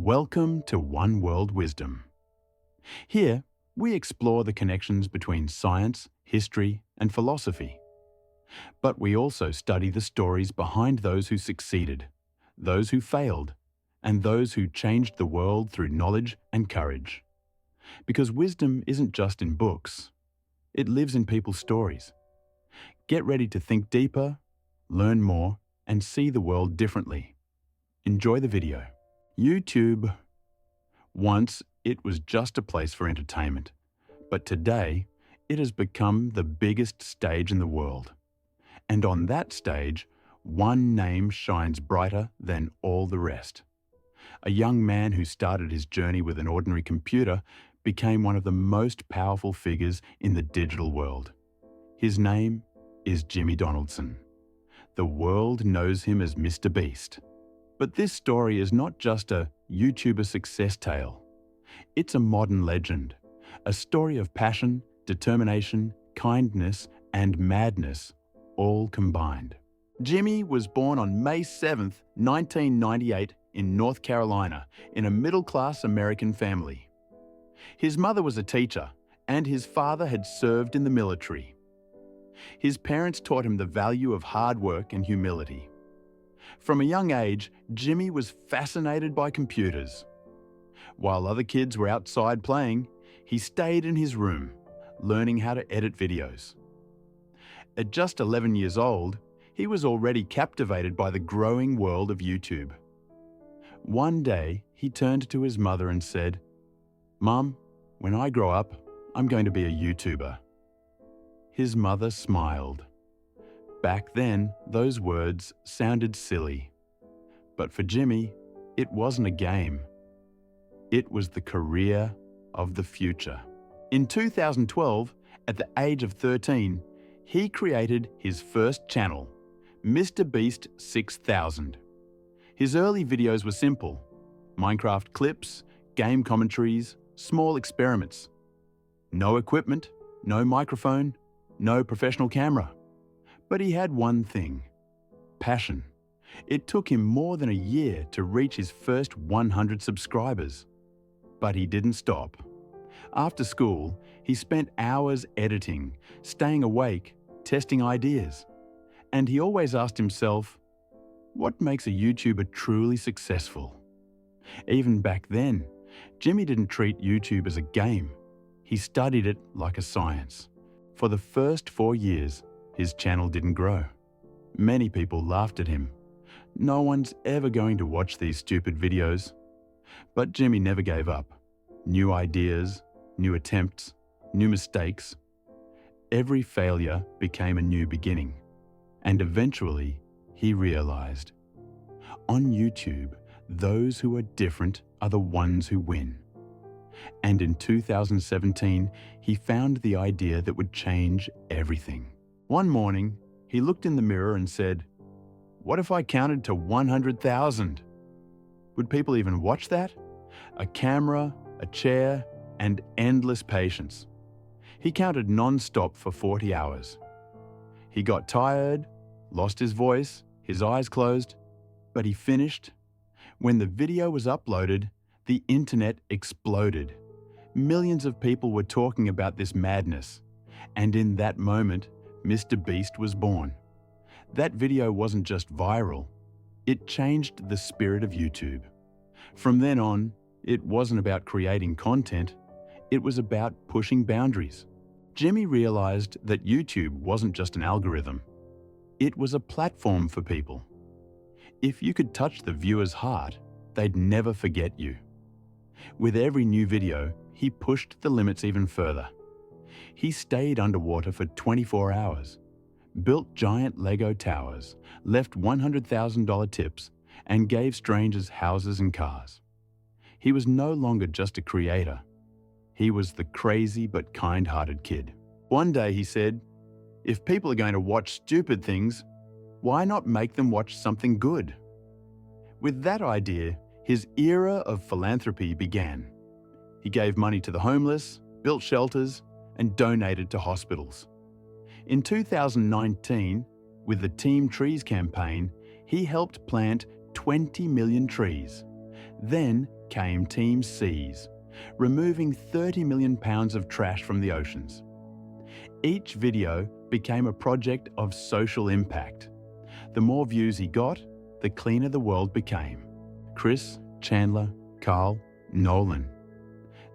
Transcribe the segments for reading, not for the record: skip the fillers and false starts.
Welcome to OneWorld Wisdom. Here, we explore the connections between science, history, and philosophy. But we also study the stories behind those who succeeded, those who failed, and those who changed the world through knowledge and courage. Because wisdom isn't just in books, it lives in people's stories. Get ready to think deeper, learn more, and see the world differently. Enjoy the video. YouTube. Once, it was just a place for entertainment, but today, it has become the biggest stage in the world. And on that stage, one name shines brighter than all the rest. A young man who started his journey with an ordinary computer became one of the most powerful figures in the digital world. His name is Jimmy Donaldson. The world knows him as MrBeast. But this story is not just a YouTuber success tale. It's a modern legend, a story of passion, determination, kindness, and madness, all combined. Jimmy was born on May 7th, 1998, in North Carolina, in a middle-class American family. His mother was a teacher, and his father had served in the military. His parents taught him the value of hard work and humility. From a young age, Jimmy was fascinated by computers. While other kids were outside playing, he stayed in his room, learning how to edit videos. At just 11 years old, he was already captivated by the growing world of YouTube. One day, he turned to his mother and said, "Mom, when I grow up, I'm going to be a YouTuber." His mother smiled. Back then, those words sounded silly. But for Jimmy, it wasn't a game. It was the career of the future. In 2012, at the age of 13, he created his first channel, MrBeast 6000. His early videos were simple: Minecraft clips, game commentaries, small experiments. No equipment, no microphone, no professional camera. But he had one thing: passion. It took him more than a year to reach his first 100 subscribers. But he didn't stop. After school, he spent hours editing, staying awake, testing ideas. And he always asked himself, what makes a YouTuber truly successful? Even back then, Jimmy didn't treat YouTube as a game. He studied it like a science. For the first 4 years, his channel didn't grow. Many people laughed at him. No one's ever going to watch these stupid videos. But Jimmy never gave up. New ideas, new attempts, new mistakes. Every failure became a new beginning. And eventually, he realized, on YouTube, those who are different are the ones who win. And in 2017, he found the idea that would change everything. One morning, he looked in the mirror and said, "What if I counted to 100,000? Would people even watch that?" A camera, a chair, and endless patience. He counted non-stop for 40 hours. He got tired, lost his voice, his eyes closed, but he finished. When the video was uploaded, the internet exploded. Millions of people were talking about this madness. And in that moment, MrBeast was born. That video wasn't just viral, it changed the spirit of YouTube. From then on, it wasn't about creating content, it was about pushing boundaries. Jimmy realized that YouTube wasn't just an algorithm, it was a platform for people. If you could touch the viewer's heart, they'd never forget you. With every new video, he pushed the limits even further. He stayed underwater for 24 hours, built giant Lego towers, left $100,000 tips, and gave strangers houses and cars. He was no longer just a creator. He was the crazy but kind-hearted kid. One day he said, "If people are going to watch stupid things, why not make them watch something good?" With that idea, his era of philanthropy began. He gave money to the homeless, built shelters, and donated to hospitals. In 2019, with the Team Trees campaign, he helped plant 20 million trees. Then came Team Seas, removing 30 million pounds of trash from the oceans. Each video became a project of social impact. The more views he got, the cleaner the world became. Chris, Chandler, Carl, Nolan.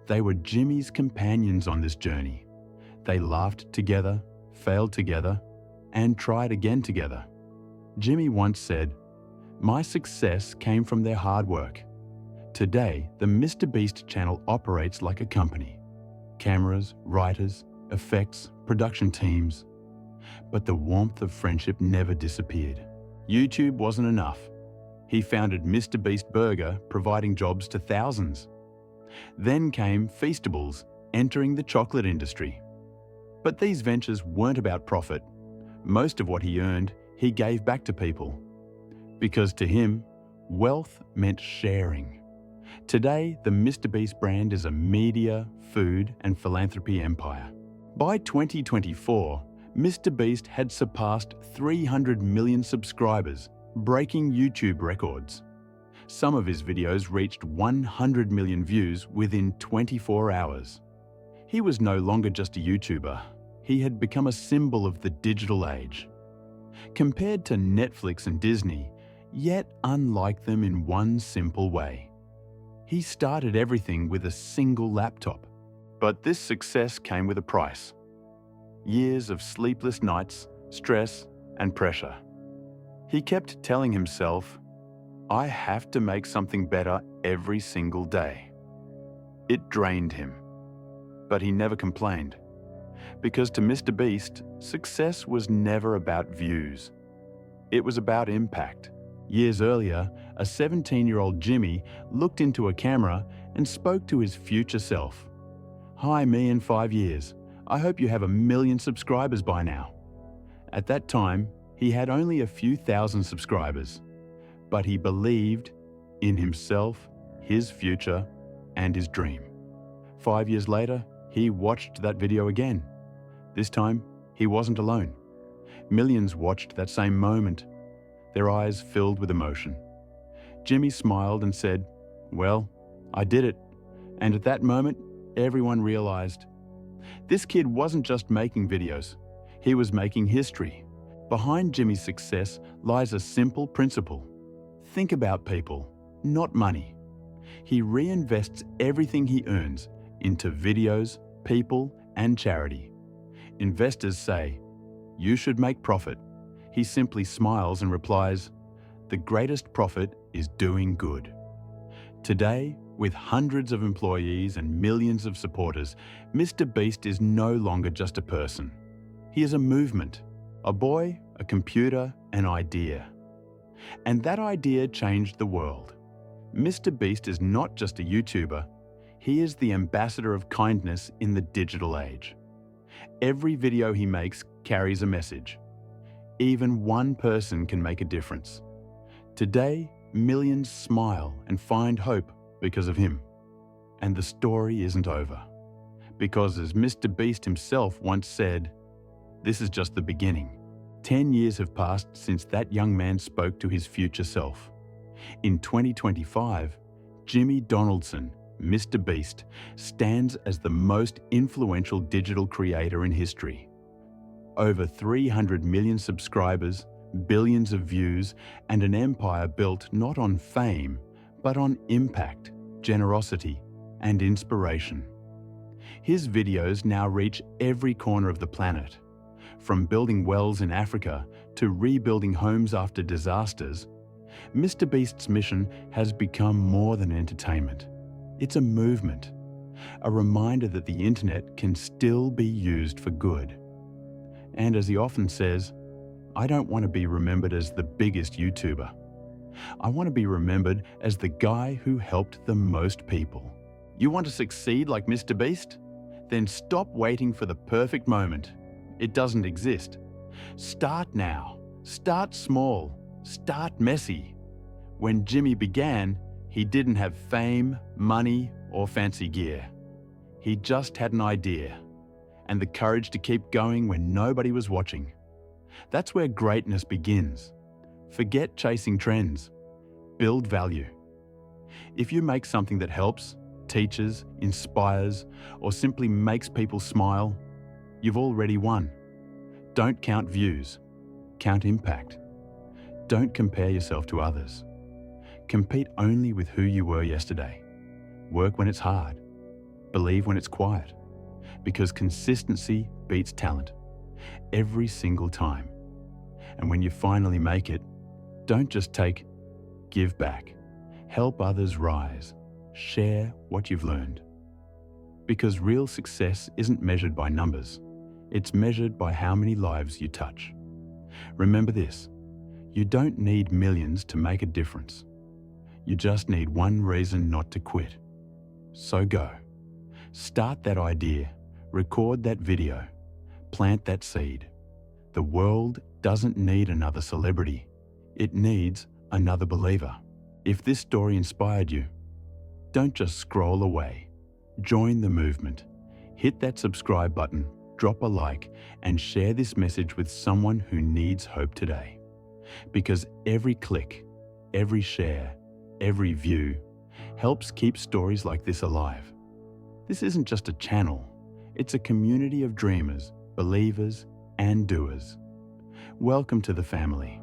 They were Jimmy's companions on this journey. They laughed together, failed together, and tried again together. Jimmy once said, "My success came from their hard work." Today, the MrBeast channel operates like a company. Cameras, writers, effects, production teams. But the warmth of friendship never disappeared. YouTube wasn't enough. He founded MrBeast Burger, providing jobs to thousands. Then came Feastables, entering the chocolate industry. But these ventures weren't about profit. Most of what he earned, he gave back to people. Because to him, wealth meant sharing. Today, the MrBeast brand is a media, food, and philanthropy empire. By 2024, MrBeast had surpassed 300 million subscribers, breaking YouTube records. Some of his videos reached 100 million views within 24 hours. He was no longer just a YouTuber. He had become a symbol of the digital age. Compared to Netflix and Disney, yet unlike them in one simple way. He started everything with a single laptop. But this success came with a price. Years of sleepless nights, stress, and pressure. He kept telling himself, "I have to make something better every single day." It drained him. But he never complained. Because to MrBeast, success was never about views. It was about impact. Years earlier, a 17-year-old Jimmy looked into a camera and spoke to his future self. "Hi, me in 5 years. I hope you have 1 million subscribers by now." At that time, he had only a few thousand subscribers. But he believed in himself, his future, and his dream. 5 years later, he watched that video again. This time, he wasn't alone. Millions watched that same moment, their eyes filled with emotion. Jimmy smiled and said, "Well, I did it." And at that moment, everyone realized. This kid wasn't just making videos, he was making history. Behind Jimmy's success lies a simple principle. Think about people, not money. He reinvests everything he earns into videos, people, and charity. Investors say, "You should make profit." He simply smiles and replies, "The greatest profit is doing good." Today, with hundreds of employees and millions of supporters, MrBeast is no longer just a person. He is a movement, a boy, a computer, an idea. And that idea changed the world. MrBeast is not just a YouTuber, he is the ambassador of kindness in the digital age. Every video he makes carries a message. Even one person can make a difference. Today, millions smile and find hope because of him. And the story isn't over. Because as MrBeast himself once said, "This is just the beginning." 10 years have passed since that young man spoke to his future self. In 2025, Jimmy Donaldson, MrBeast, stands as the most influential digital creator in history. Over 300 million subscribers, billions of views, and an empire built not on fame, but on impact, generosity, and inspiration. His videos now reach every corner of the planet. From building wells in Africa to rebuilding homes after disasters, MrBeast's mission has become more than entertainment. It's a movement, a reminder that the internet can still be used for good. And as he often says, "I don't want to be remembered as the biggest YouTuber. I want to be remembered as the guy who helped the most people." You want to succeed like MrBeast? Then stop waiting for the perfect moment. It doesn't exist. Start now. Start small. Start messy. When Jimmy began, he didn't have fame, money, or fancy gear. He just had an idea and the courage to keep going when nobody was watching. That's where greatness begins. Forget chasing trends. Build value. If you make something that helps, teaches, inspires, or simply makes people smile, you've already won. Don't count views, count impact. Don't compare yourself to others. Compete only with who you were yesterday. Work when it's hard. Believe when it's quiet. Because consistency beats talent. Every single time. And when you finally make it, don't just take, give back. Help others rise. Share what you've learned. Because real success isn't measured by numbers. It's measured by how many lives you touch. Remember this, you don't need millions to make a difference. You just need one reason not to quit. So go. Start that idea, record that video, plant that seed. The world doesn't need another celebrity. It needs another believer. If this story inspired you, don't just scroll away. Join the movement. Hit that subscribe button, drop a like, and share this message with someone who needs hope today. Because every click, every share, every view helps keep stories like this alive. This isn't just a channel, it's a community of dreamers, believers, and doers. Welcome to the family.